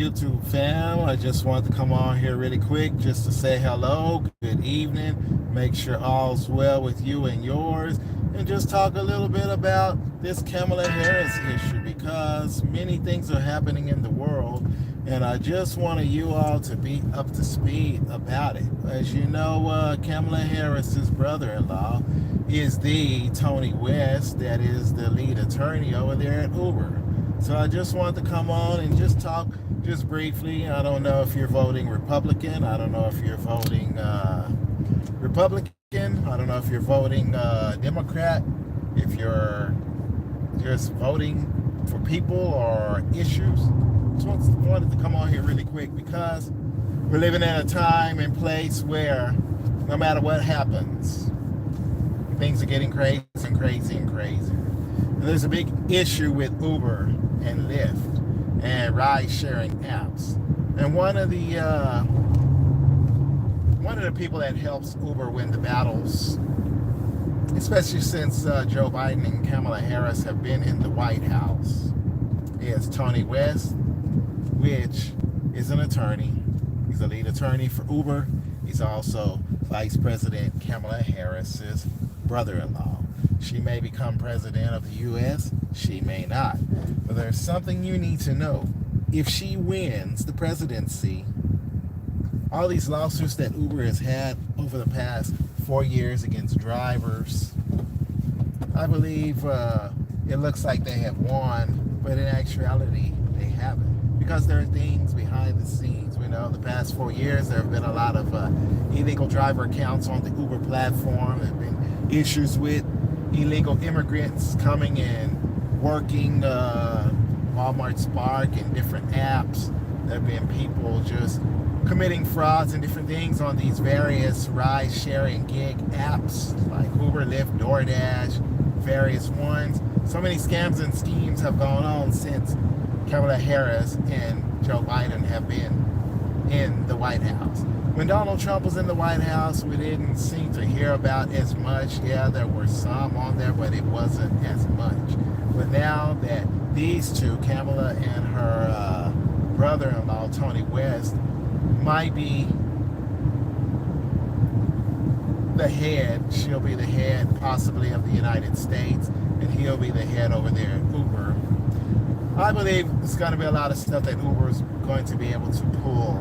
YouTube fam. I just wanted to come on here really quick just to say hello, good evening, make sure all's well with you and yours, and just talk a little bit about this Kamela Harris issue because many things are happening in the world, and I just wanted you all to be up to speed about it. As you know, Kamela Harris's brother-in-law is the Tony West, that is the lead attorney over there at Uber. So I just wanted to come on and just talk just briefly. I don't know if you're voting Republican. I don't know if you're voting Republican. I don't know if you're voting Democrat. If you're just voting for people or issues. Just wanted to come on here really quick because we're living in a time and place where no matter what happens, things are getting crazy and crazy and crazy. And there's a big issue with Uber and Lyft and ride-sharing apps. And one of the people that helps Uber win the battles, especially since Joe Biden and Kamala Harris have been in the White House, is Tony West, which is an attorney. He's a lead attorney for Uber. He's also Vice President Kamala Harris's brother-in-law. She may become president of the U.S., she may not. But there's something you need to know. If she wins the presidency, all these lawsuits that Uber has had over the past 4 years against drivers, I believe it looks like they have won, but in actuality, they haven't. Because there are things behind the scenes. We know the past 4 years there have been a lot of illegal driver accounts on the Uber platform. There have been issues with illegal immigrants coming and working Walmart Spark and different apps. There have been people just committing frauds and different things on these various ride-sharing gig apps like Uber, Lyft, DoorDash, various ones. So many scams and schemes have gone on since Kamala Harris and Joe Biden have been in the White House. When Donald Trump was in the White House, we didn't seem to hear about as much. Yeah, there were some on there, but it wasn't as much. But now that these two, Kamala and her brother-in-law, Tony West, might be the head, she'll be the head possibly of the United States, and he'll be the head over there at Uber. I believe it's going to be a lot of stuff that Uber is going to be able to pull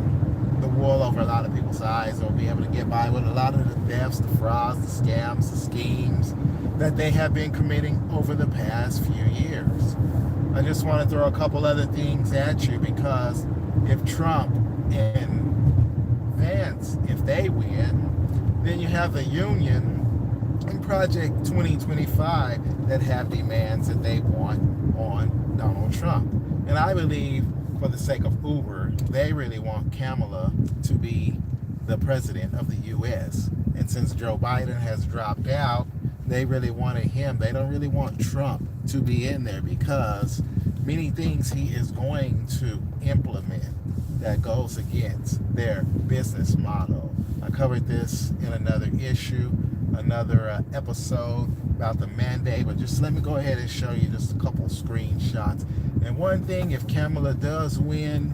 the wool over a lot of people's eyes. They'll be able to get by with a lot of the thefts, the frauds, the scams, the schemes that they have been committing over the past few years. I just want to throw a couple other things at you because if Trump and Vance, if they win, then you have the union and Project 2025 that have demands that they want on Donald Trump. And I believe for the sake of Uber, they really want Kamala to be the president of the U.S. And since Joe Biden has dropped out, they really wanted him. They don't really want Trump to be in there because many things he is going to implement that goes against their business model. I covered this in another issue, another episode about the mandate, but just let me go ahead and show you just a couple screenshots. And one thing, if Kamala does win,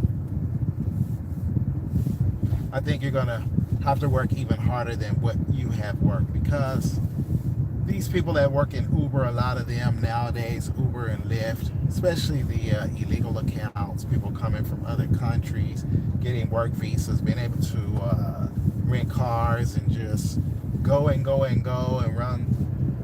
I think you're gonna have to work even harder than what you have worked because these people that work in Uber, a lot of them nowadays, Uber and Lyft, especially the illegal accounts, people coming from other countries, getting work visas, being able to rent cars and just go and run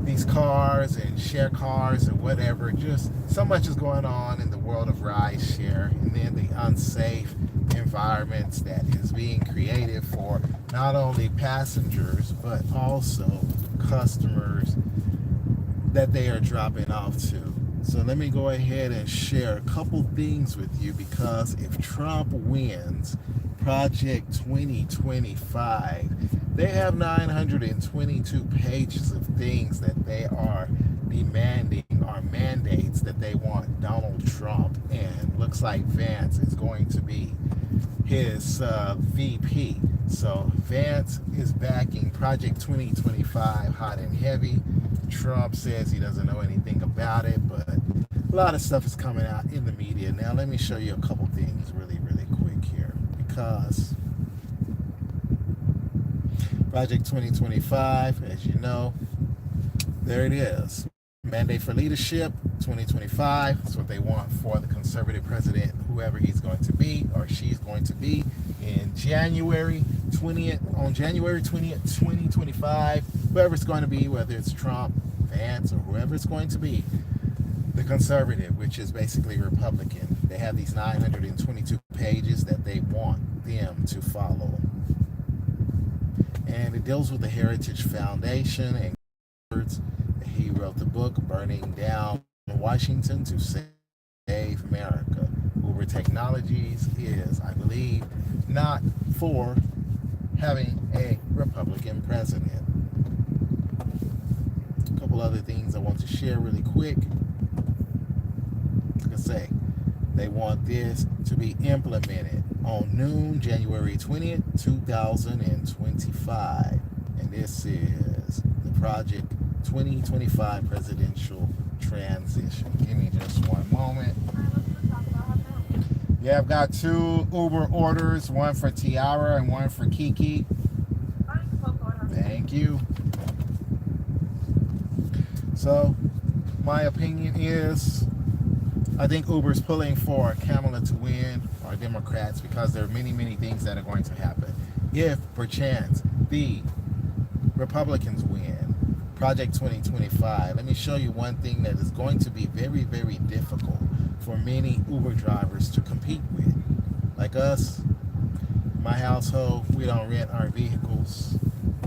these cars and share cars or whatever. Just so much is going on in the world of ride share, and then the unsafe environments that is being created for not only passengers but also customers that they are dropping off to. So let me go ahead and share a couple things with you because if Trump wins Project 2025, they have 922 pages of things that they are demanding or mandates that they want Donald Trump, and looks like Vance is going to be his VP. So Vance is backing Project 2025 hot and heavy. Trump says he doesn't know anything about it, but a lot of stuff is coming out in the media. Now let me show you a couple things really quick. because Project 2025, as you know, there it is. Mandate for Leadership 2025. That's what they want for the conservative president, whoever he's going to be or she's going to be in January 20th, on January 20th, 2025, whoever it's going to be, whether it's Trump, Vance, or whoever it's going to be, the conservative, which is basically Republican. They have these 922 pages that they want them to follow. And it deals with the Heritage Foundation and he wrote the book Burning Down Washington to Save America. Uber Technologies is, I believe, not for having a Republican president. A couple other things I want to share really quick. Like I say, they want this to be implemented on noon, January 20th, 2025. And this is the Project 2025 presidential transition. Give me just one moment. Yeah, I've got 2 Uber orders, one for Tiara and one for Kiki. Thank you. So, my opinion is, I think Uber's pulling for Kamela to win, or Democrats, because there are many, many things that are going to happen. If, perchance, the Republicans win Project 2025, let me show you one thing that is going to be very, very difficult for many Uber drivers to compete with. Like us, my household, we don't rent our vehicles.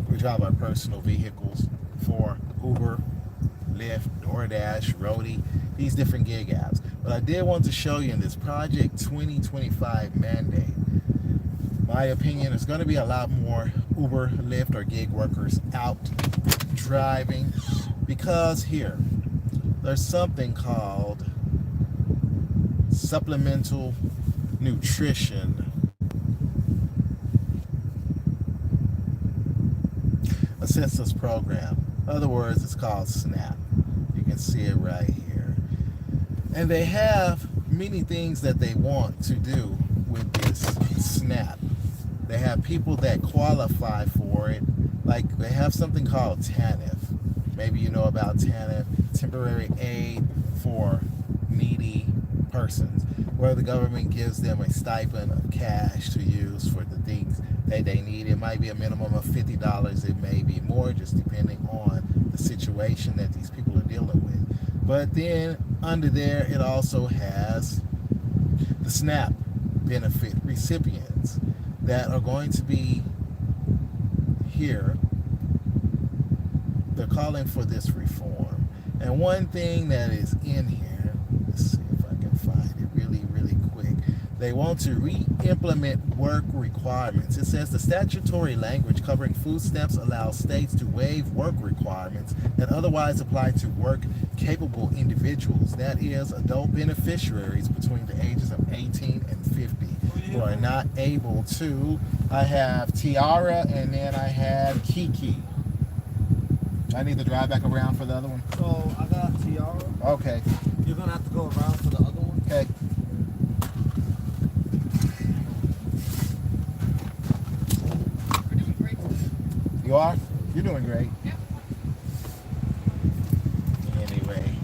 We drive our personal vehicles for Uber, Lyft, DoorDash, Roadie, these different gig apps. But I did want to show you in this Project 2025 mandate, my opinion is going to be a lot more Uber, Lyft, or gig workers out driving, because here, there's something called supplemental nutrition assistance program. In other words, it's called SNAP. You can see it right here. And they have many things that they want to do with this SNAP. They have people that qualify for it. Like, they have something called TANF. Maybe you know about TANF, temporary aid for needy persons, where the government gives them a stipend of cash to use for the things that they need. It might be a minimum of $50. It may be more, just depending on the situation that these people are dealing with. But then under there, it also has the SNAP benefit recipients that are going to be here. They're calling for this reform. And one thing that is in here, let's see if I can find it really, really quick. They want to re-implement work requirements. It says the statutory language covering food stamps allows states to waive work requirements that otherwise apply to work-capable individuals, that is, adult beneficiaries between the ages of 18 and 50 who are not able to. I have Tiara and then I have Kiki. I need to drive back around for the other one. So I got Tiara. Okay. You're gonna have to go around for the other one. Okay. We're doing great. You are? You're doing great. Yep. Anyway,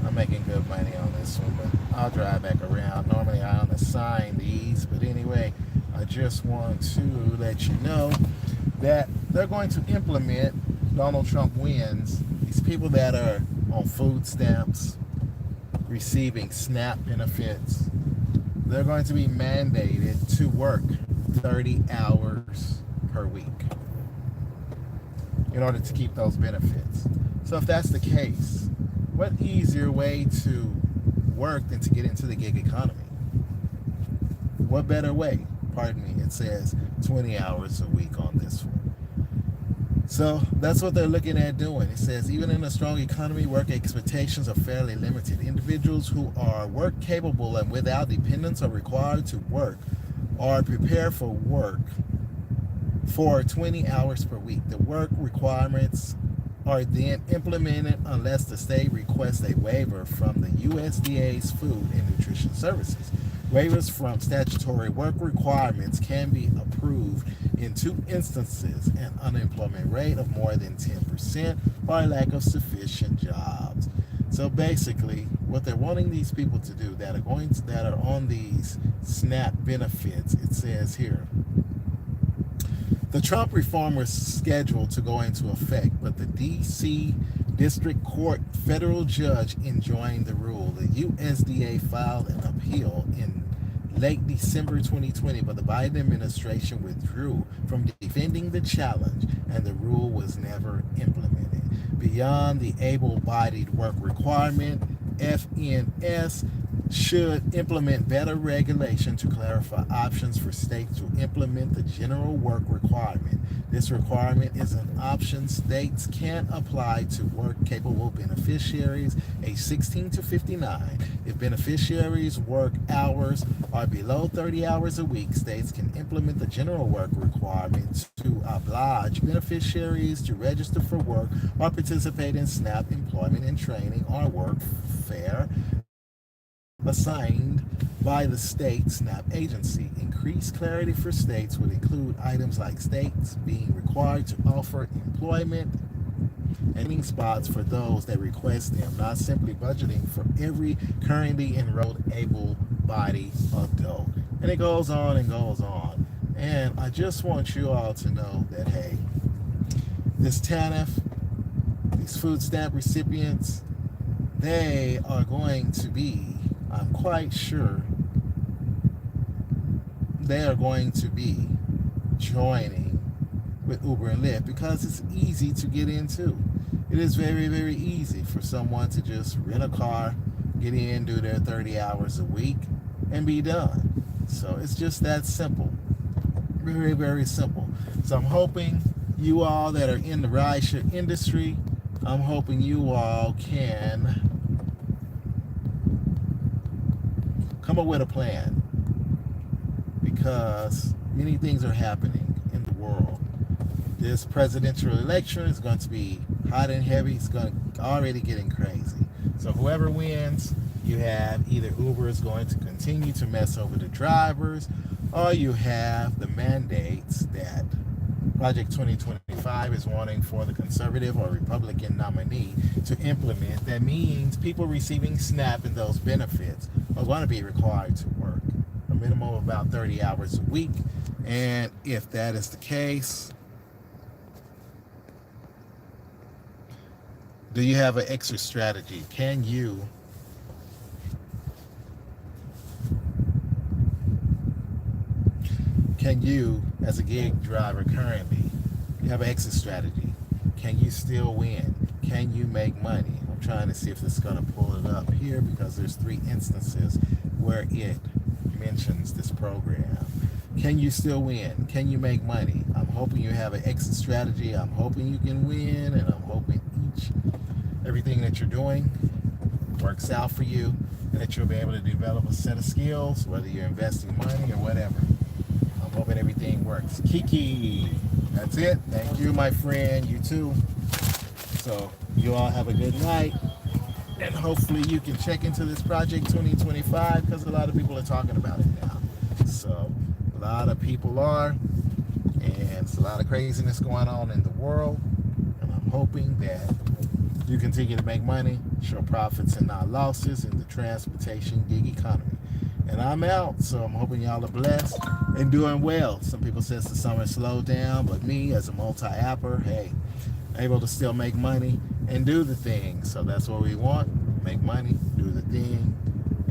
I'm making good money on this one, but I'll drive back around. Normally I unassign these, but anyway, I just want to let you know that they're going to implement, Donald Trump wins, these people that are on food stamps, receiving SNAP benefits, they're going to be mandated to work 30 hours per week in order to keep those benefits. So if that's the case, what easier way to work than to get into the gig economy? What better way? Pardon me, it says 20 hours a week on this one. So that's what they're looking at doing. It says, even in a strong economy, work expectations are fairly limited. Individuals who are work capable and without dependents are required to work or prepare for work for 20 hours per week. The work requirements are then implemented unless the state requests a waiver from the USDA's Food and Nutrition Services. Waivers from statutory work requirements can be approved in 2 instances: an unemployment rate of more than 10% or a lack of sufficient jobs. So basically, what they're wanting these people to do that are on these SNAP benefits, it says here, the Trump reform was scheduled to go into effect, but the D.C. District Court federal judge enjoined the rule. The USDA filed an appeal in late December 2020, but the Biden administration withdrew from defending the challenge, and the rule was never implemented. Beyond the able-bodied work requirement, FNS should implement better regulation to clarify options for states to implement the general work requirement. This requirement is an option states can apply to work-capable beneficiaries aged 16 to 59. If beneficiaries' work hours are below 30 hours a week, states can implement the general work requirement to oblige beneficiaries to register for work or participate in SNAP employment and training or workfare assigned by the state SNAP agency. Increased clarity for states would include items like states being required to offer employment and training spots for those that request them, not simply budgeting for every currently enrolled able-bodied adult. And it goes on and goes on. And I just want you all to know that, hey, this TANF, these food stamp recipients, they are going to be, I'm quite sure, they are going to be joining with Uber and Lyft because it's easy to get into. It is very, very easy for someone to just rent a car, get in, do their 30 hours a week, and be done. So it's just that simple. Very, very simple. So I'm hoping you all that are in the rideshare industry, I'm hoping you all can come up with a plan, because many things are happening in the world. This presidential election is going to be hot and heavy. It's already getting crazy. So whoever wins, you have either Uber is going to continue to mess over the drivers, or you have the mandates that Project 2025 is wanting for the conservative or Republican nominee to implement. That means people receiving SNAP and those benefits are going to be required to work a minimum of about 30 hours a week. And if that is the case, do you have an exit strategy? Can you as a gig driver currently, you have an exit strategy? Can you still win? Can you make money? I'm trying to see if it's going to pull it up here, because there's 3 instances where it mentions this program. Can you still win? Can you make money? I'm hoping you have an exit strategy. I'm hoping you can win, and I'm hoping everything that you're doing works out for you, and that you'll be able to develop a set of skills, whether you're investing money or whatever. I'm hoping everything works. Kiki, that's it. Thank you, my friend. You too. So you all have a good night, and hopefully you can check into this Project 2025, because a lot of people are talking about it now. So a lot of people are, and it's a lot of craziness going on in the world, and I'm hoping that you continue to make money, show profits and not losses in the transportation gig economy. And I'm out, so I'm hoping y'all are blessed and doing well. Some people says the summer slowed down, but me as a multi-apper, hey, able to still make money and do the thing. So that's what we want: make money, do the thing,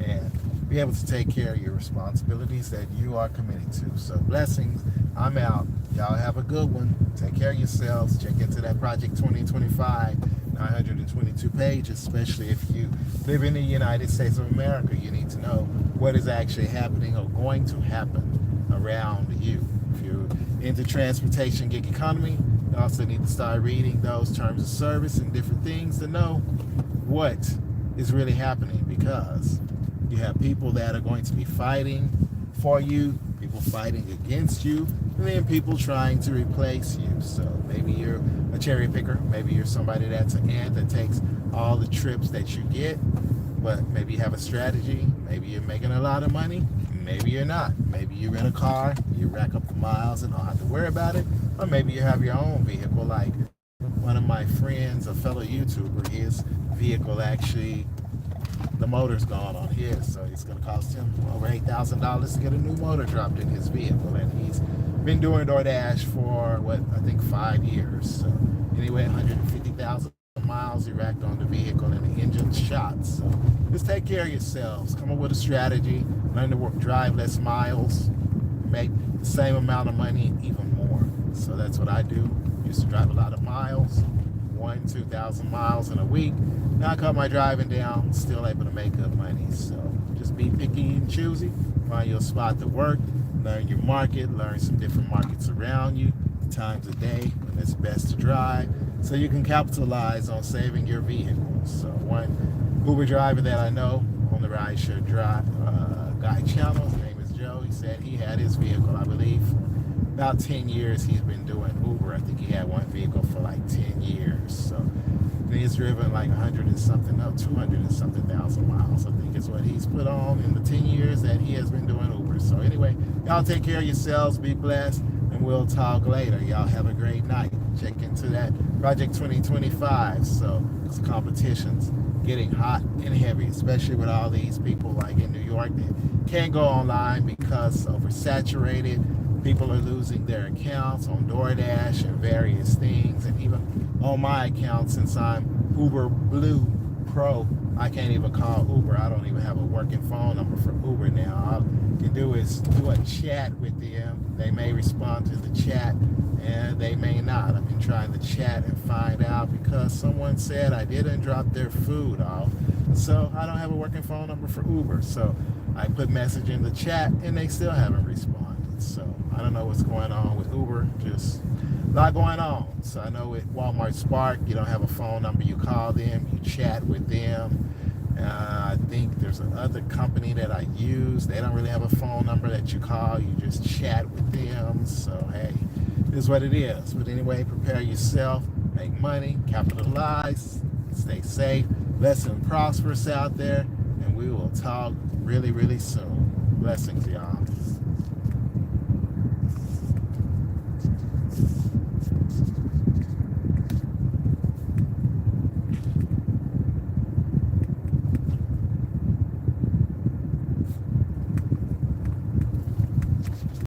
and be able to take care of your responsibilities that you are committed to. So blessings. I'm out. Y'all have a good one. Take care of yourselves. Check into that Project 2025, 922 pages, especially if you live in the United States of America. You need to know what is actually happening or going to happen around you. If you're into transportation gig economy, you also need to start reading those terms of service and different things to know what is really happening, because you have people that are going to be fighting for you, people fighting against you, and then people trying to replace you. So maybe you're a cherry picker, maybe you're somebody that's an ant that takes all the trips that you get, but maybe you have a strategy, maybe you're making a lot of money, maybe you're not. Maybe you rent a car, you rack up the miles and don't have to worry about it. Or maybe you have your own vehicle, like one of my friends, a fellow YouTuber, his vehicle actually, the motor's gone on his, so it's going to cost him over $8,000 to get a new motor dropped in his vehicle. And he's been doing DoorDash for, I think 5 years. So anyway, 150,000 miles he racked on the vehicle and the engine's shot. So just take care of yourselves. Come up with a strategy. Learn to drive less miles. Make the same amount of money, even more. So that's what I do. Used to drive a lot of miles, 2,000 miles in a week. Now I cut my driving down, still able to make good money. So just be picky and choosy. Find your spot to work. Learn your market. Learn some different markets around you. Times a day when it's best to drive. So you can capitalize on saving your vehicle. So one Uber driver that I know on the rideshare guy channel, his name is Joe. He said he had his vehicle, I believe, for about 10 years he's been doing Uber. I think he had one vehicle for like 10 years. So he's driven like 100 and something, no, 200 and something thousand miles, I think is what he's put on in the 10 years that he has been doing Uber. So anyway, y'all take care of yourselves, be blessed, and we'll talk later. Y'all have a great night. Check into that Project 2025. So it's competitions getting hot and heavy, especially with all these people like in New York that can't go online because oversaturated. People are losing their accounts on DoorDash and various things, and even on my account, since I'm Uber Blue Pro, I can't even call Uber. I don't even have a working phone number for Uber now. All I can do is do a chat with them. They may respond to the chat and they may not. I've been trying to chat and find out because someone said I didn't drop their food off. So I don't have a working phone number for Uber. So I put message in the chat and they still haven't responded. So I don't know what's going on with Uber. Just a lot going on. So I know with Walmart Spark, you don't have a phone number. You call them, you chat with them. I think there's another company that I use. They don't really have a phone number that you call. You just chat with them. So hey, it is what it is. But anyway, prepare yourself, make money, capitalize, stay safe, blessed and prosperous out there, and we will talk really, really soon. Blessings, y'all.